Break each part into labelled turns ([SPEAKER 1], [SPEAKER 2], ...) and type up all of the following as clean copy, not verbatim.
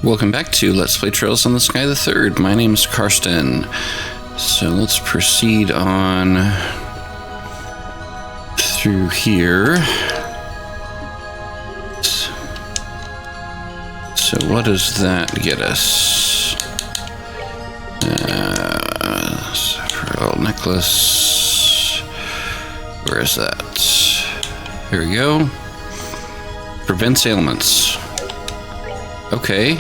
[SPEAKER 1] Welcome back to Let's Play Trails in the Sky the Third. My name's Karsten. So let's proceed on through here. So what does that get us? Pearl necklace. Where is that? Here we go. Prevents ailments. Okay.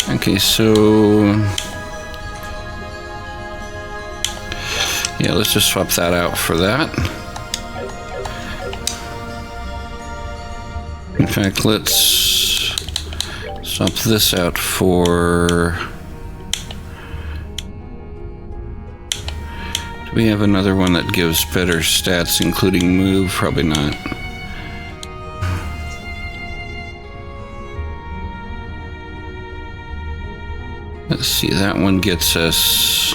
[SPEAKER 1] Okay, so yeah, let's just swap that out for that. In fact, let's swap this out for... Do we have another one that gives better stats, including move? Probably not. Let's see, that one gets us...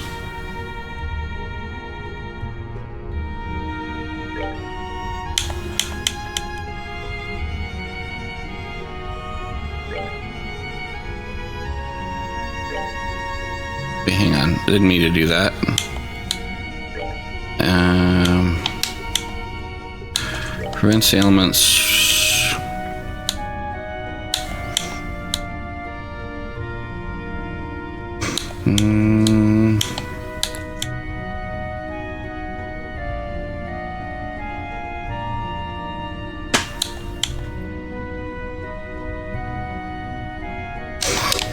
[SPEAKER 1] Wait, hang on, didn't mean to do that. Prevents ailments.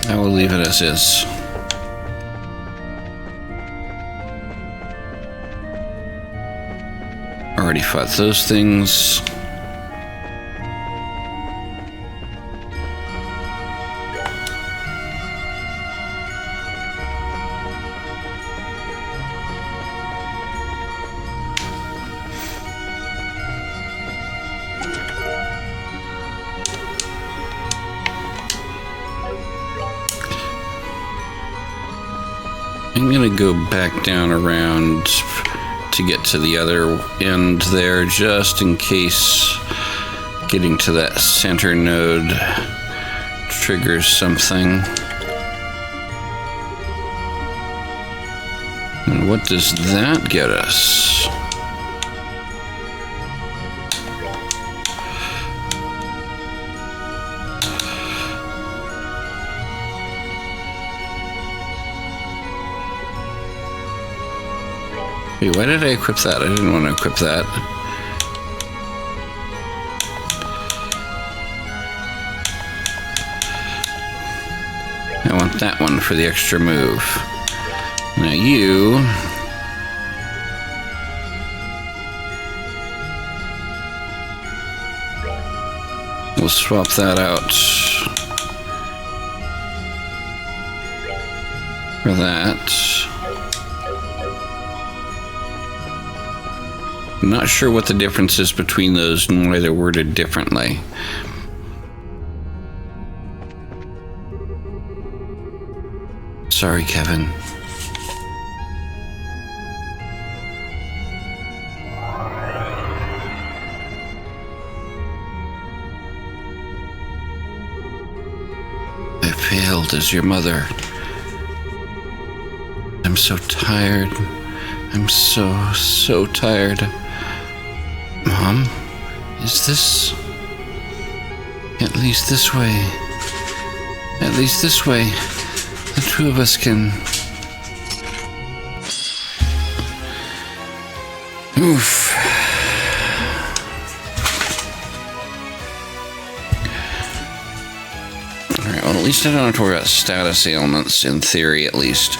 [SPEAKER 1] I will leave it as is. Already fought those things. I'm gonna go back down around to get to the other end there, just in case getting to that center node triggers something. And what does that get us? Wait, why did I equip that? I didn't want to equip that. I want that one for the extra move. Now you... We'll swap that out for that. I'm not sure what the difference is between those and why they're worded differently. Sorry, Kevin. I failed as your mother. I'm so tired. I'm so tired. Mom, is this... At least this way. At least this way. The two of us can... Oof. Alright, well, at least I don't have to worry about status ailments, in theory, at least.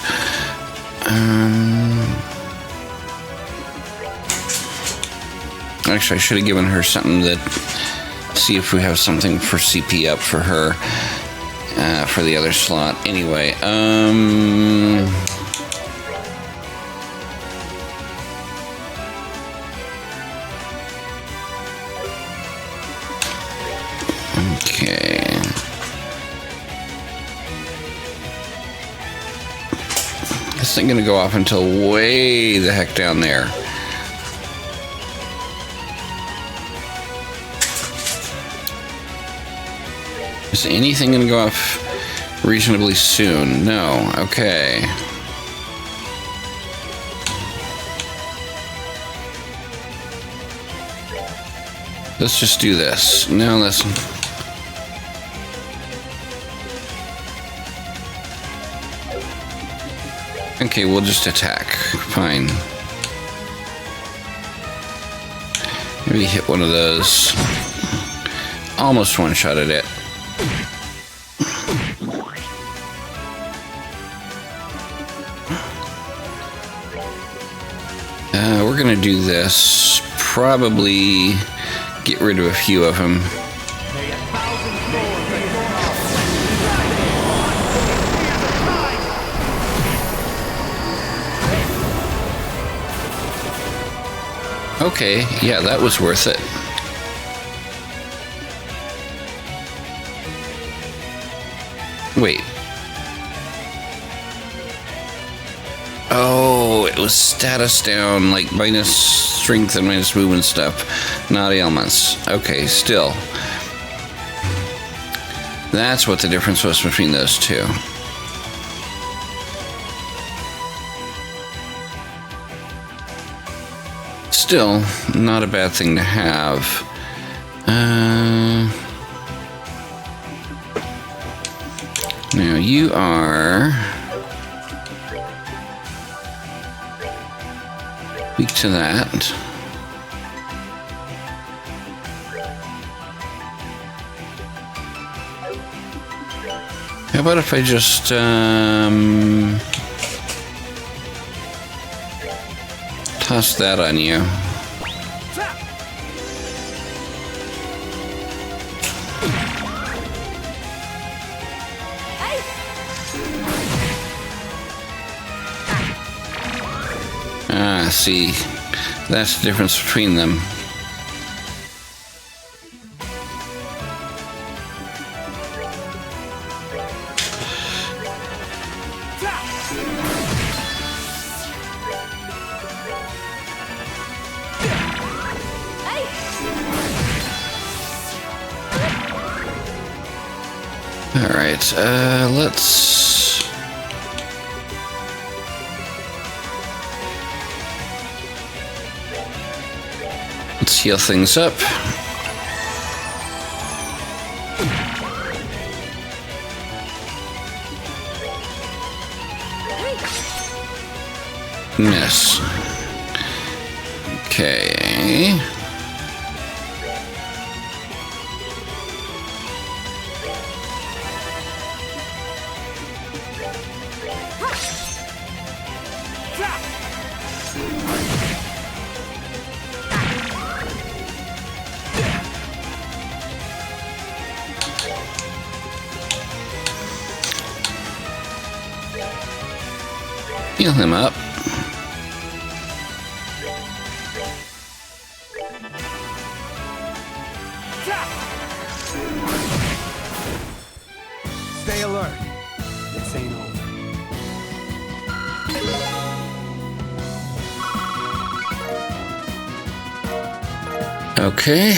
[SPEAKER 1] Actually, I should have given her something that... See if we have something for CP up for her. For the other slot. Anyway, this thing gonna go off until way the heck down there? Is anything gonna go off reasonably soon? No. Okay. Let's just do this. Now listen. Okay, we'll just attack. Fine. Maybe hit one of those. Almost one-shotted it. We're gonna do this. Probably get rid of a few of them. Okay, yeah, that was worth it. Wait. Oh, it was status down, like minus strength and minus movement stuff, not ailments. Okay, still. That's what the difference was between those two. Still, not a bad thing to have. Now you are weak to that. How about if I just toss that on you? Ah, see, that's the difference between them. All right, let's heal things up. Miss. Okay. Heal him up.
[SPEAKER 2] Stay alert. This ain't over.
[SPEAKER 1] Okay.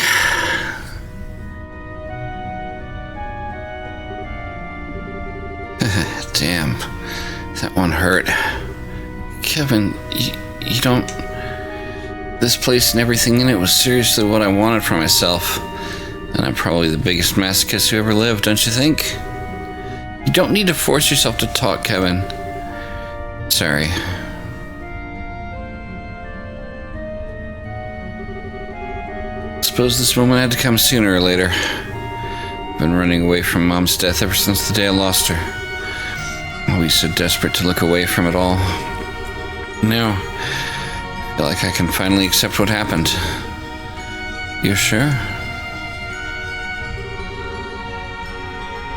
[SPEAKER 1] Damn. That one hurt. Kevin, you don't... This place and everything in it was seriously what I wanted for myself. And I'm probably the biggest masochist who ever lived, don't you think? You don't need to force yourself to talk, Kevin. Sorry. Suppose this moment had to come sooner or later. I've been running away from Mom's death ever since the day I lost her. Always so desperate to look away from it all. Now, I feel like I can finally accept what happened. You're sure?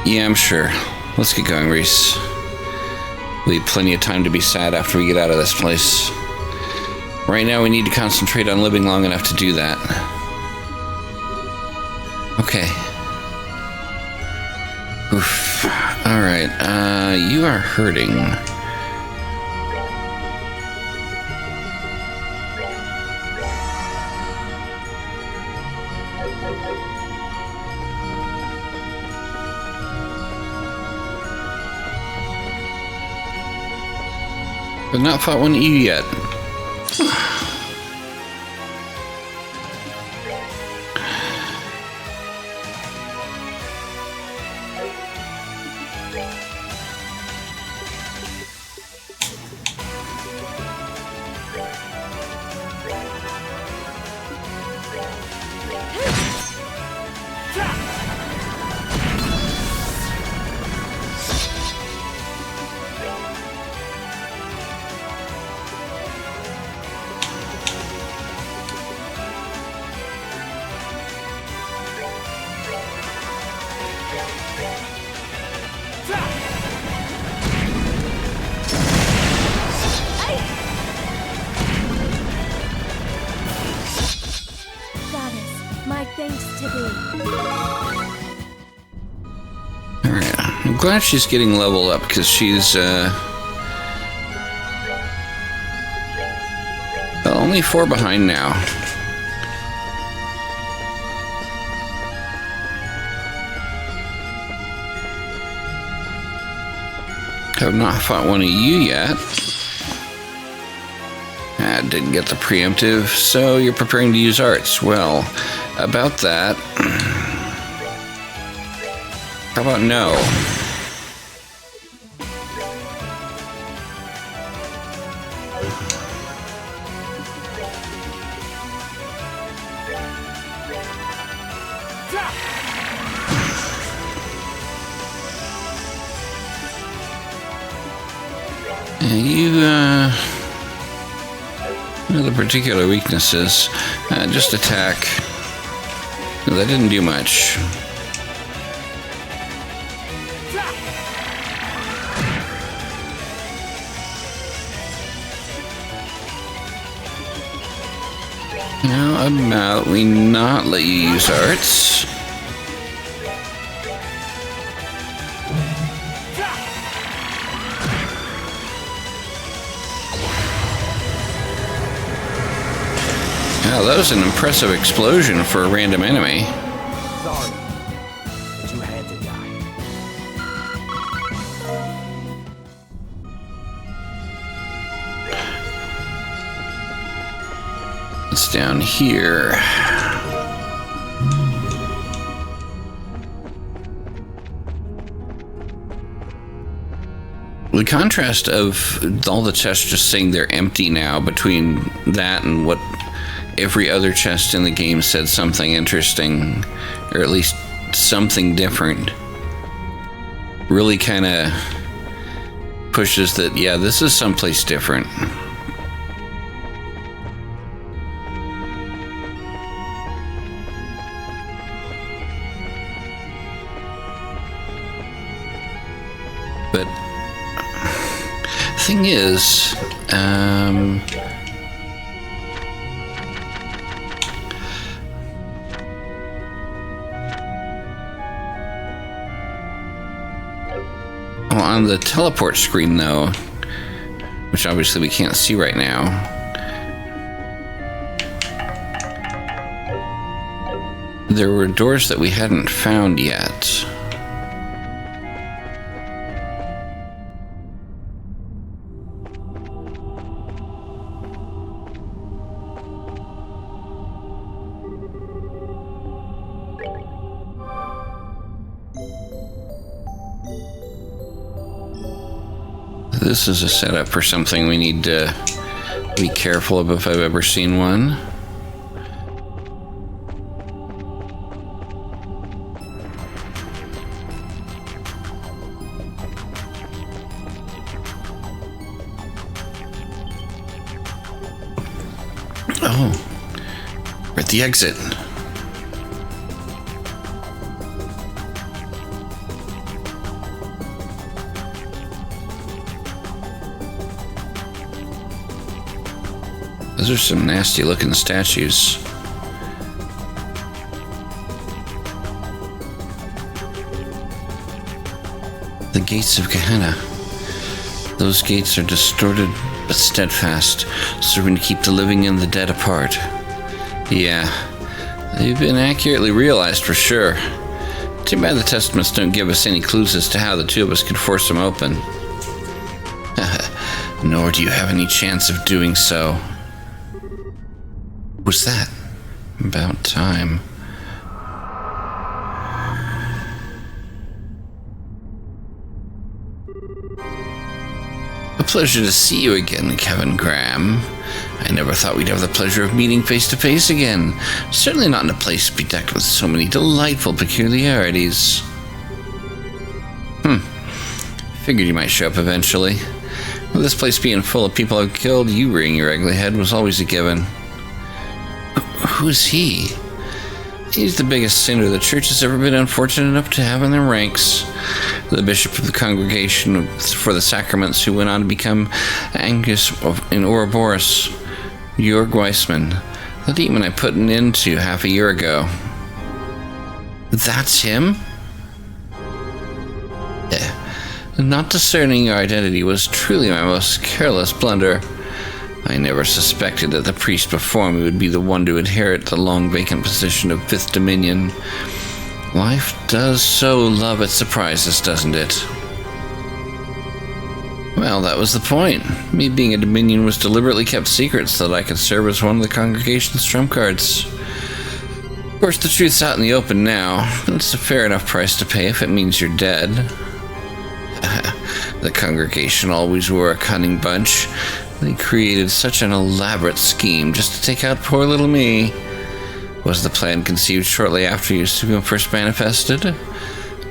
[SPEAKER 1] Yeah, I'm sure. Let's get going, Reese. We'll have plenty of time to be sad after we get out of this place. Right now, we need to concentrate on living long enough to do that. Okay. Oof. Alright, you are hurting. I've not fought one of you yet. I'm glad she's getting leveled up because she's only 4 behind now. Have not fought one of you yet. I didn't get the preemptive, so you're preparing to use arts. Well, about that, how about no? You know the particular weaknesses. Just attack. No, that didn't do much. How about we not let you use arts? Wow, that was an impressive explosion for a random enemy.
[SPEAKER 2] Sorry, but you had to die.
[SPEAKER 1] It's down here. The contrast of all the chests just saying they're empty now between that and what every other chest in the game said something interesting, or at least something different, really kind of pushes that, yeah, this is someplace different. But the thing is, on the teleport screen, though, which obviously we can't see right now, there were doors that we hadn't found yet. This is a setup for something we need to be careful of if I've ever seen one. Oh, we're at the exit. Those are some nasty looking statues. The gates of Gehenna. Those gates are distorted but steadfast, serving to keep the living and the dead apart. Yeah, they've been accurately realized for sure. Too bad the testaments don't give us any clues as to how the two of us could force them open. nor do you have any chance of doing so. What's that? About time. A pleasure to see you again, Kevin Graham. I never thought we'd have the pleasure of meeting face to face again. Certainly not in a place bedecked with so many delightful peculiarities. Figured you might show up eventually. With this place being full of people I've killed, you rearing your ugly head was always a given. Who's he? He's the biggest sinner the church has ever been unfortunate enough to have in their ranks. The bishop of the congregation for the sacraments who went on to become Angus in Ouroboros, Jörg Weissman, the demon I put an end to half a year ago. That's him? Yeah. Not discerning your identity was truly my most careless blunder. I never suspected that the priest before me would be the one to inherit the long vacant position of Fifth Dominion. Life does so love its surprises, doesn't it? Well, that was the point. Me being a Dominion was deliberately kept secret so that I could serve as one of the congregation's trump cards. Of course, the truth's out in the open now, but it's a fair enough price to pay if it means you're dead. The congregation always were a cunning bunch. They created such an elaborate scheme just to take out poor little me. Was the plan conceived shortly after your stigma first manifested?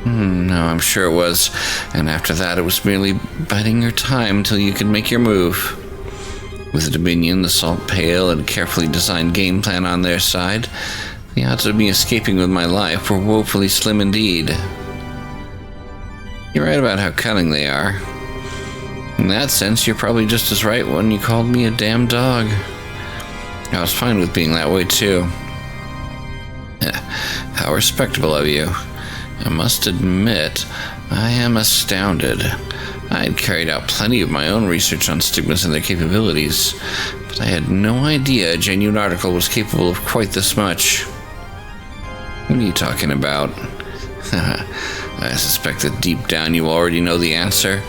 [SPEAKER 1] No, I'm sure it was. And after that, it was merely biding your time until you could make your move. With the Dominion, the Salt Pail, and a carefully designed game plan on their side, the odds of me escaping with my life were woefully slim indeed. You're right about how cunning they are. In that sense, you're probably just as right when you called me a damn dog. I was fine with being that way, too. How respectable of you. I must admit, I am astounded. I had carried out plenty of my own research on stigmas and their capabilities, but I had no idea a genuine article was capable of quite this much. What are you talking about? I suspect that deep down you already know the answer,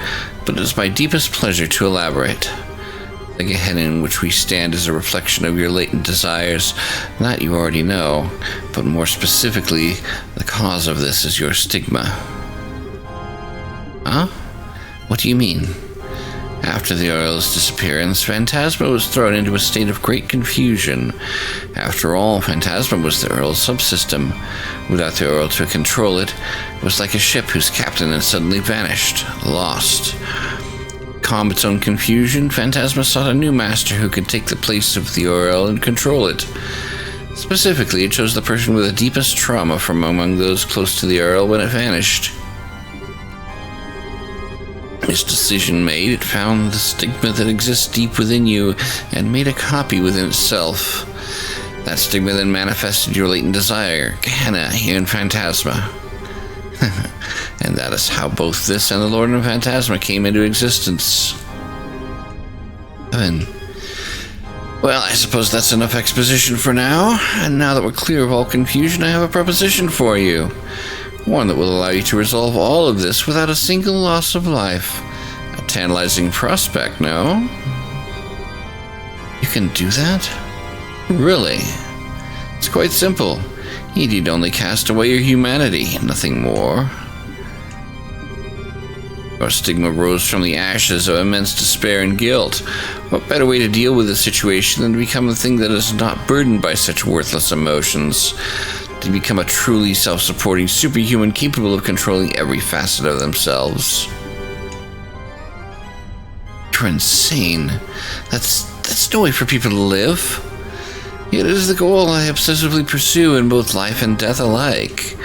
[SPEAKER 1] but it is my deepest pleasure to elaborate. The Gehenna in which we stand is a reflection of your latent desires. That you already know, but more specifically, the cause of this is your stigma. Huh? What do you mean? After the Earl's disappearance, Phantasma was thrown into a state of great confusion. After all, Phantasma was the Earl's subsystem. Without the Earl to control it, it was like a ship whose captain had suddenly vanished, lost. Calm its own confusion, Phantasma sought a new master who could take the place of the Earl and control it. Specifically, it chose the person with the deepest trauma from among those close to the Earl when it vanished. This decision made, it found the stigma that exists deep within you and made a copy within itself. That stigma then manifested your latent desire, Gehenna, here in Phantasma. And that is how both this and the Lord of Phantasma came into existence. Well, I suppose that's enough exposition for now, and now that we're clear of all confusion, I have a proposition for you. One that will allow you to resolve all of this without a single loss of life. A tantalizing prospect, no? You can do that? Really? It's quite simple. You need only cast away your humanity, nothing more. Our stigma rose from the ashes of immense despair and guilt. What better way to deal with the situation than to become the thing that is not burdened by such worthless emotions? To become a truly self-supporting superhuman capable of controlling every facet of themselves. You're insane. That's no way for people to live. Yet it is the goal I obsessively pursue in both life and death alike.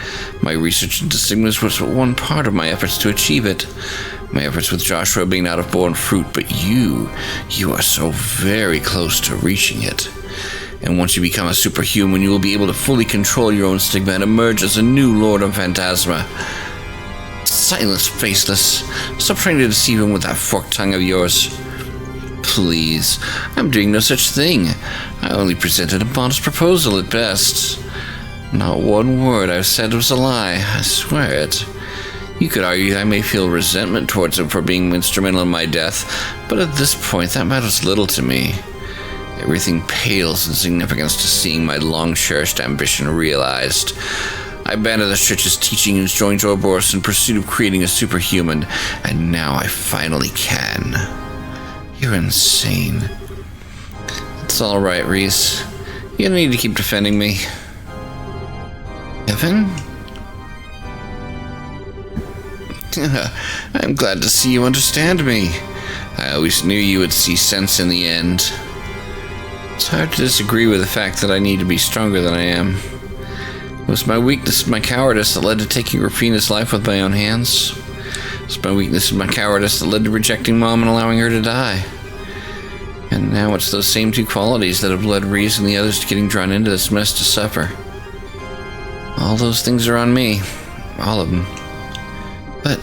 [SPEAKER 1] My research into stigmas was one part of my efforts to achieve it. My efforts with Joshua being out of born fruit, but you are so very close to reaching it. And once you become a superhuman, you will be able to fully control your own stigma and emerge as a new Lord of Phantasma. Silence, faceless. Stop trying to deceive him with that forked tongue of yours. Please, I'm doing no such thing. I only presented a modest proposal at best. Not one word I've said was a lie, I swear it. You could argue I may feel resentment towards him for being instrumental in my death, but at this point that matters little to me. Everything pales in significance to seeing my long-cherished ambition realized. I abandoned the church's teaching and joined Ouroboros in pursuit of creating a superhuman, and now I finally can. You're insane. It's all right, Reese. You don't need to keep defending me. Kevin? I'm glad to see you understand me. I always knew you would see sense in the end. It's hard to disagree with the fact that I need to be stronger than I am. It was my weakness and my cowardice that led to taking Rafina's life with my own hands. It was my weakness and my cowardice that led to rejecting Mom and allowing her to die. And now it's those same two qualities that have led Reese and the others to getting drawn into this mess to suffer. All those things are on me. All of them. But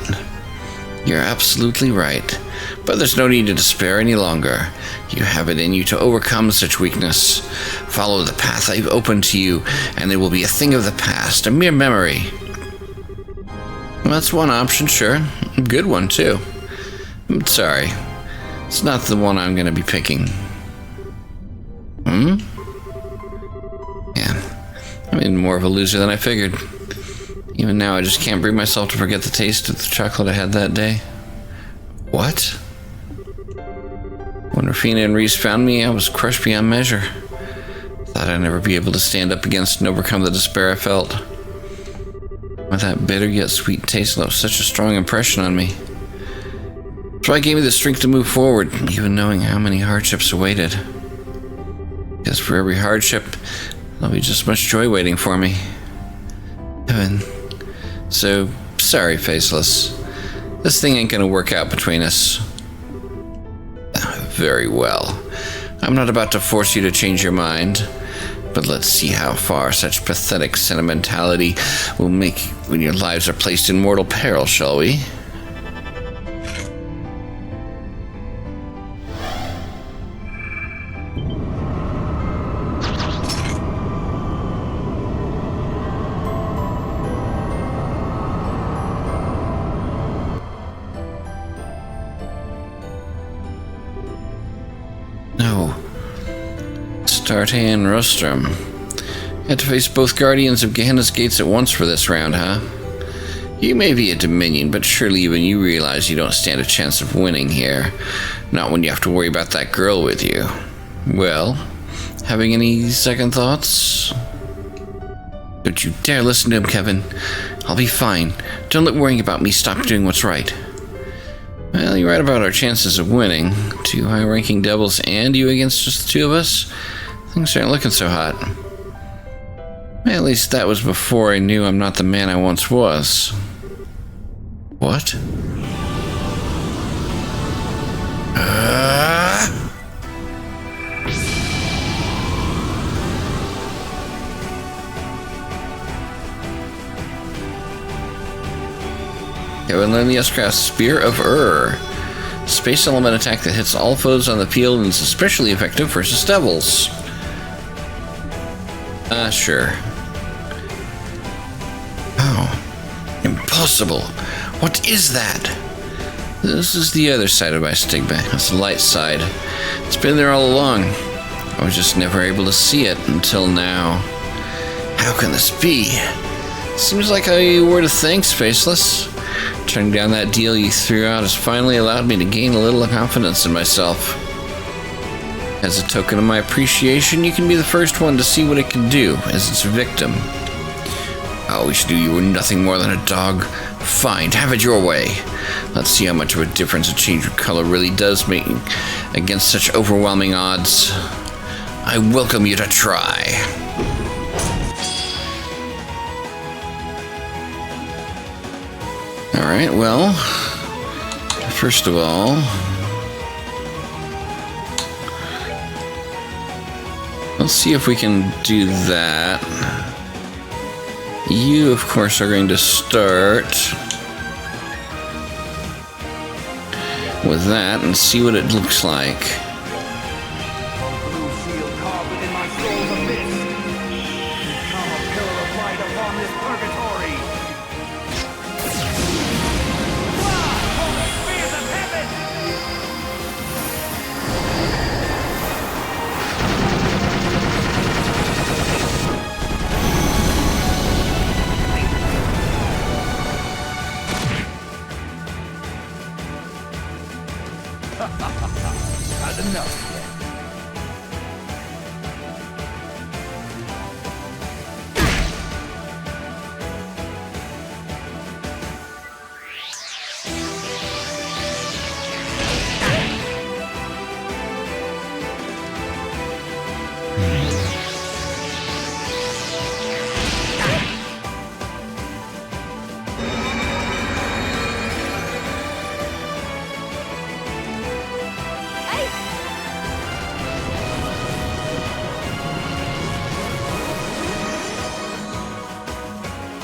[SPEAKER 1] you're absolutely right. But there's no need to despair any longer. You have it in you to overcome such weakness. Follow the path I've opened to you, and it will be a thing of the past, a mere memory. Well, that's one option, sure. A good one, too. I'm sorry. It's not the one I'm going to be picking. Yeah. I'm more of a loser than I figured. Even now, I just can't bring myself to forget the taste of the chocolate I had that day. What? When Rafina and Reese found me, I was crushed beyond measure. Thought I'd never be able to stand up against and overcome the despair I felt. With that bitter yet sweet taste left such a strong impression on me. So it gave me the strength to move forward, even knowing how many hardships awaited. Because for every hardship, there'll be just much joy waiting for me. Evan. So, sorry, Faceless. This thing ain't gonna work out between us. Very well. I'm not about to force you to change your mind, but let's see how far such pathetic sentimentality will make when your lives are placed in mortal peril, shall we? No. Starte and Rostrum. Had to face both Guardians of Gehenna's Gates at once for this round, huh? You may be a Dominion, but surely even you realize you don't stand a chance of winning here. Not when you have to worry about that girl with you. Well, having any second thoughts? Don't you dare listen to him, Kevin. I'll be fine. Don't let worrying about me stop doing what's right. Well, you're right about our chances of winning. Two high-ranking devils and you against just the two of us? Things aren't looking so hot. Well, at least that was before I knew I'm not the man I once was. What? Kevin Leniuscraft's Spear of Space element attack that hits all foes on the field and is especially effective versus devils. Sure. Oh. Impossible. What is that? This is the other side of my stigma. It's the light side. It's been there all along. I was just never able to see it until now. How can this be? Seems like I were to thank, Faceless. Turning down that deal you threw out has finally allowed me to gain a little confidence in myself. As a token of my appreciation, you can be the first one to see what it can do as its victim. I always knew you were nothing more than a dog. Fine, have it your way. Let's see how much of a difference a change of color really does make against such overwhelming odds. I welcome you to try. Alright, well, first of all, let's see if we can do that. You, of course, are going to start with that and see what it looks like.
[SPEAKER 2] Not enough yet.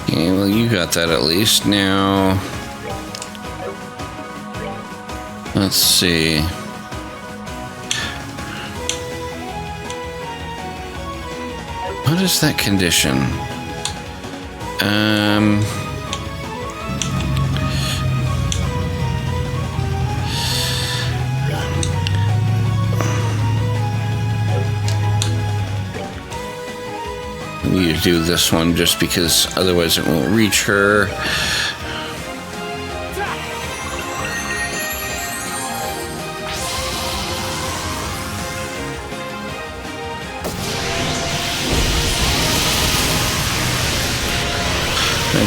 [SPEAKER 1] Okay, well, you got that at least. Now, let's see. What is that condition? We need to do this one just because otherwise it won't reach her.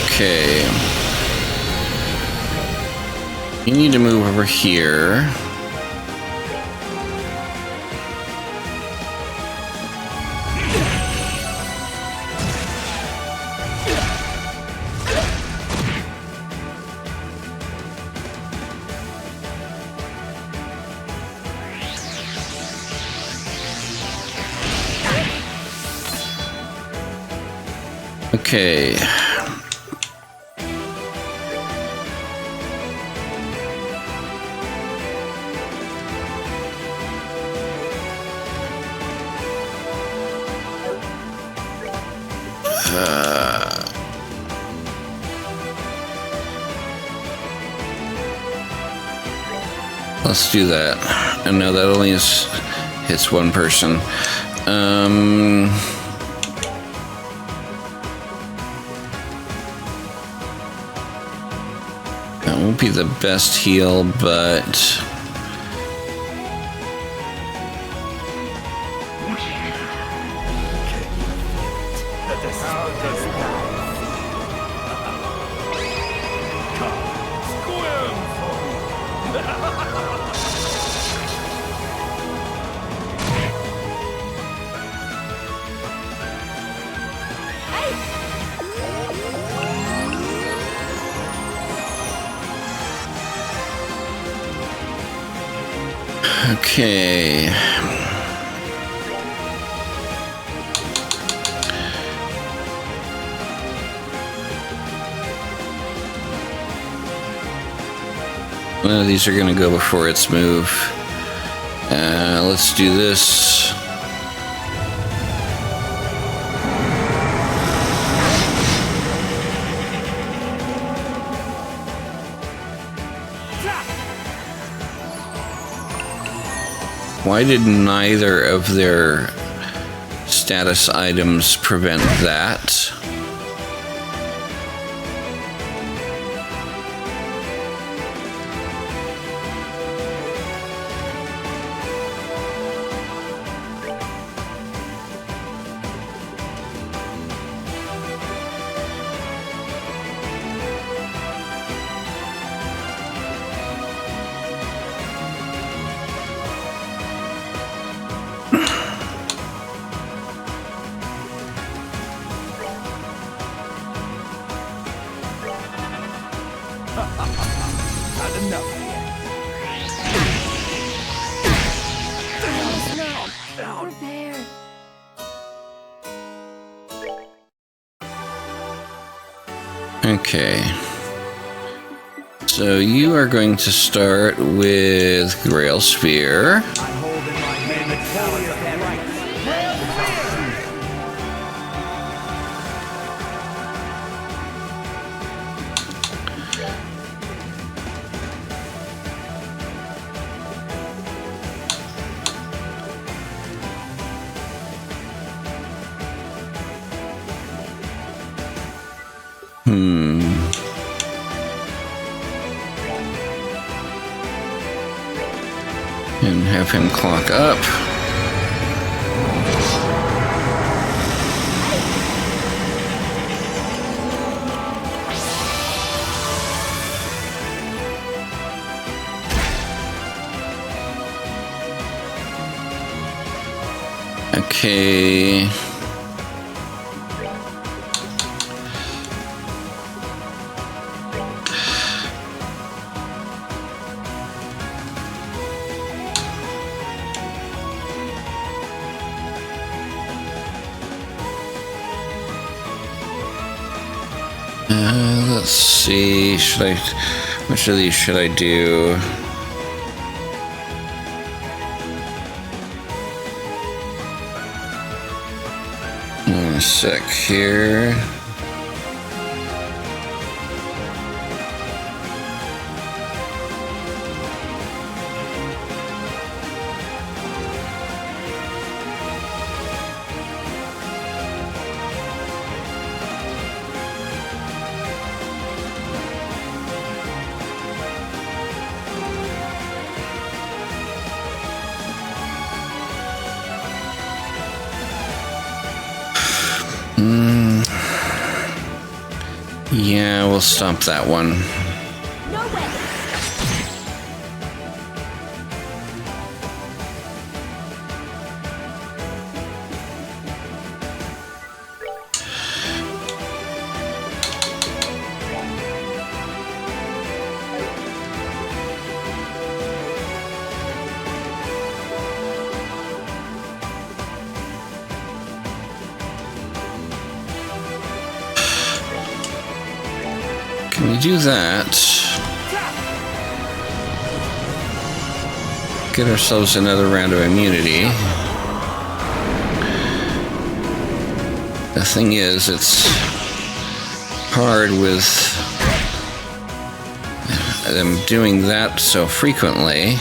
[SPEAKER 1] Okay. You need to move over here. Okay. Let's do that. And no, that only hits one person. That won't be the best heal, but okay. One of these are going to go before its move. Let's do this. Why did neither of their status items prevent that?
[SPEAKER 2] Not enough yet.
[SPEAKER 3] Prepared.
[SPEAKER 1] Okay. So you are going to start with Grail Sphere.
[SPEAKER 2] I'm holding my hand victorious right.
[SPEAKER 1] And have him clock up. Okay. Let's see. Which of these should I do? One sec here. Yeah, we'll stop that one.
[SPEAKER 3] No way.
[SPEAKER 1] Can we do that? Get ourselves another round of immunity. The thing is, it's hard with them doing that so frequently.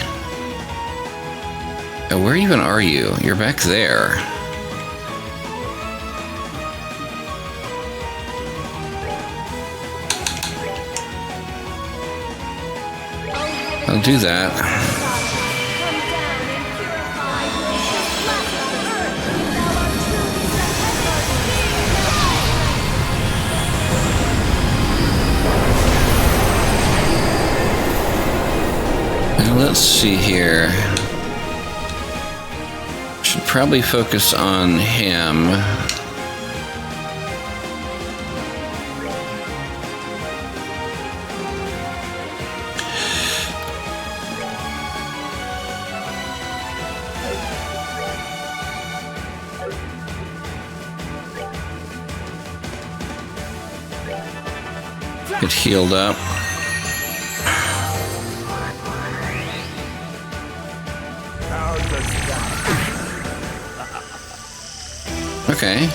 [SPEAKER 1] Where even are you? You're back there. I'll do that. Now let's see here. Should probably focus on him. Get healed up. Okay.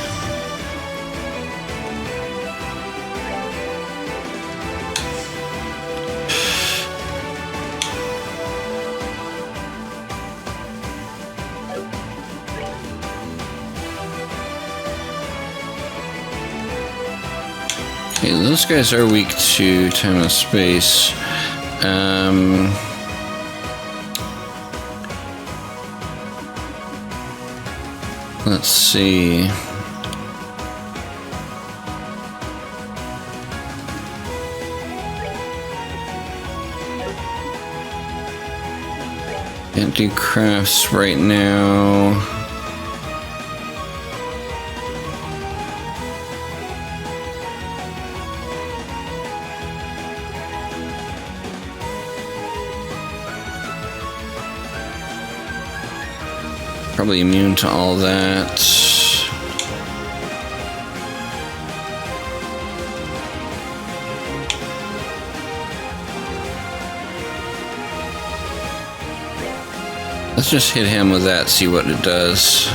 [SPEAKER 1] Okay, those guys are weak to time and space. Let's see. Can't do crafts right now. Probably immune to all that. Let's just hit him with that, see what it does.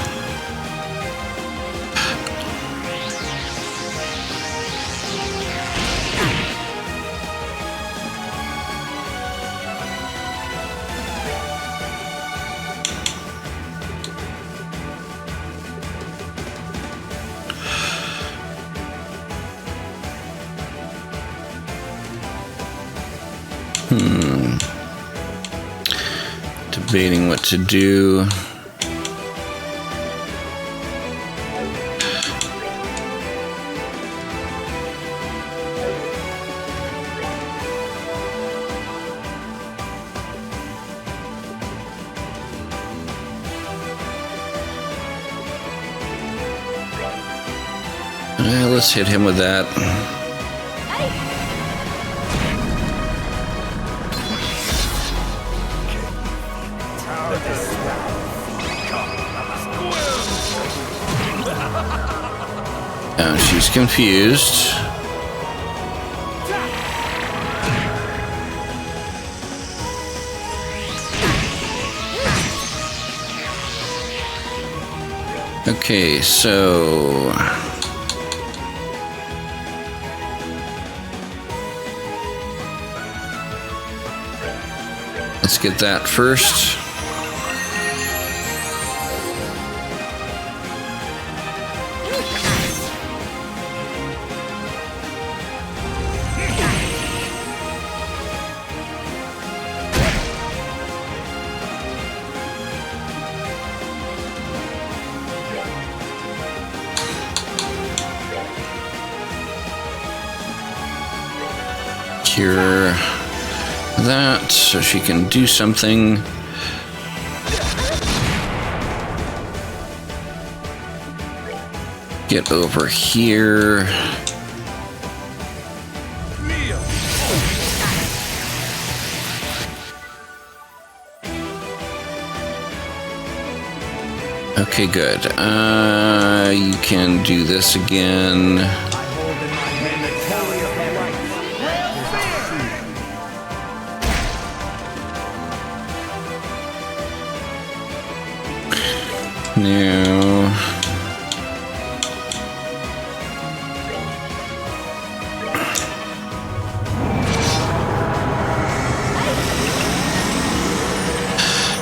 [SPEAKER 1] debating what to do. Let's hit him with that. Now she's confused. Okay, so let's get that first. Cure that so she can do something. Get over here. Okay, good. You can do this again. Now,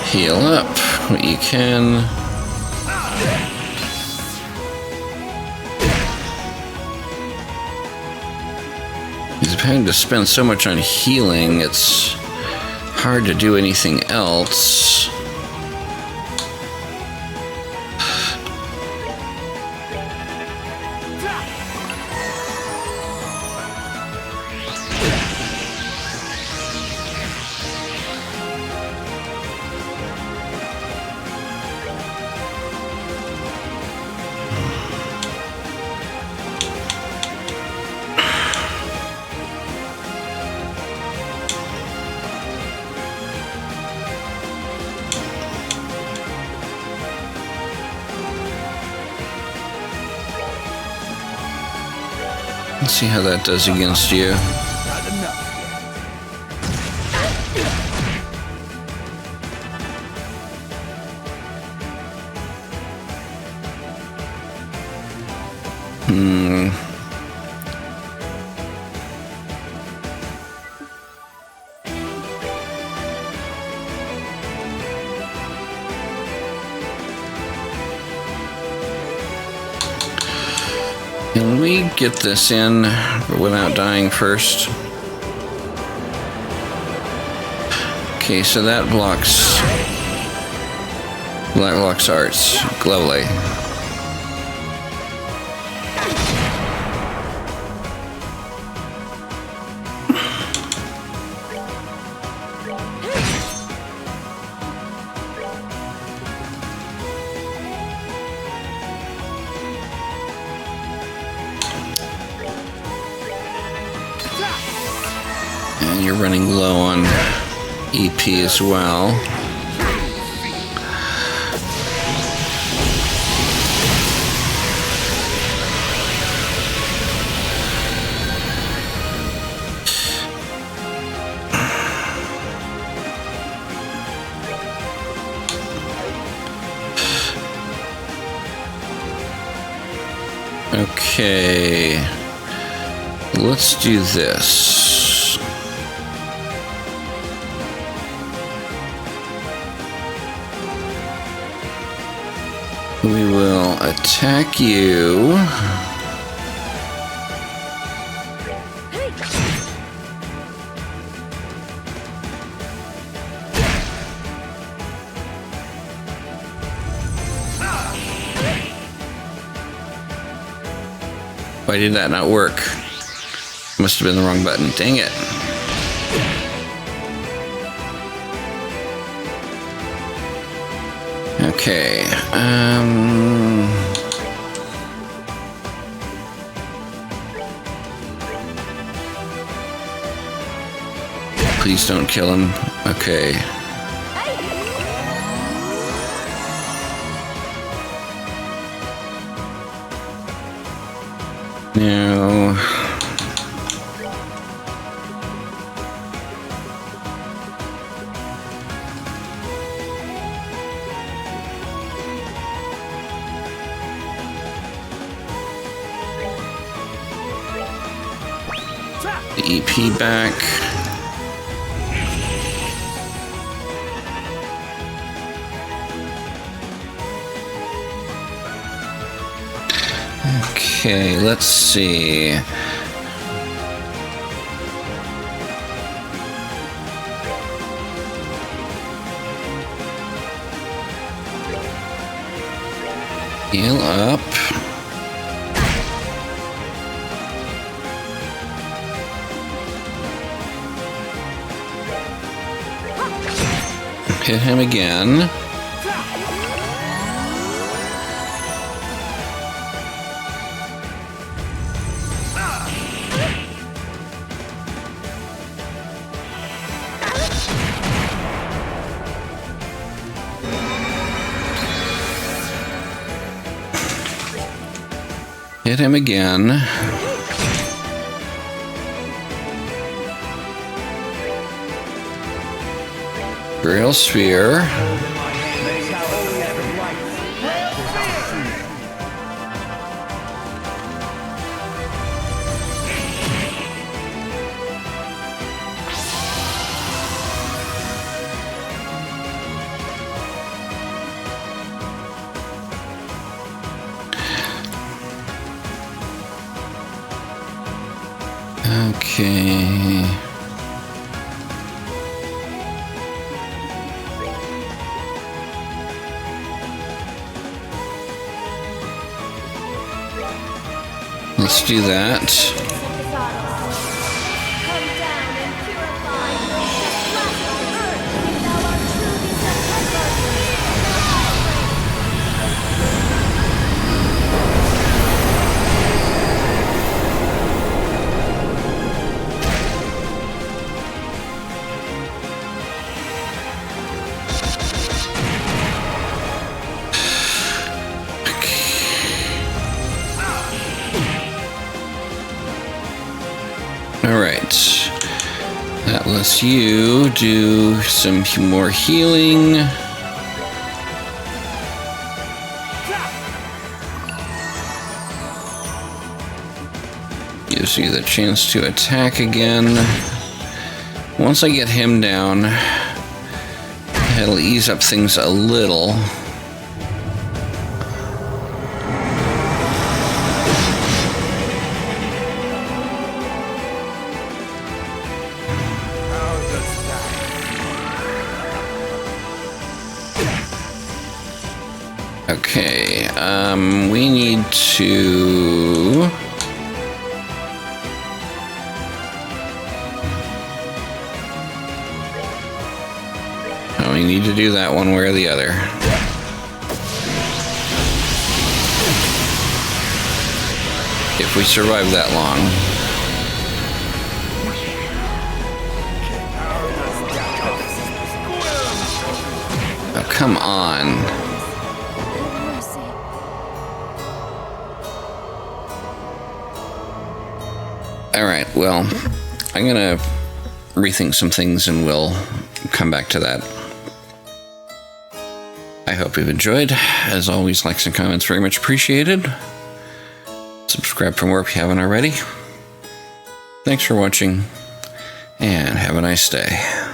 [SPEAKER 1] heal up what you can. He's having to spend so much on healing, it's hard to do anything else. Let's see how that does against you. Can we get this in without dying first? Okay, so that blocks arts. Lovely. And you're running low on EP as well. Okay, let's do this. We will attack you. Why did that not work? Must have been the wrong button. Dang it. Okay. Please don't kill him. Okay. Now, the EP back. Okay, let's see. Heal up. Hit him again. Hit him again. Grail Sphere. Okay. Let's do that. Alright, that lets you do some more healing. Gives you the chance to attack again. Once I get him down, it'll ease up things a little. Okay, we need to... Oh, we need to do that one way or the other. If we survive that long. Oh, come on. Alright, well, I'm gonna rethink some things and we'll come back to that. I hope you've enjoyed. As always, likes and comments very much appreciated. Subscribe for more if you haven't already. Thanks for watching, and have a nice day.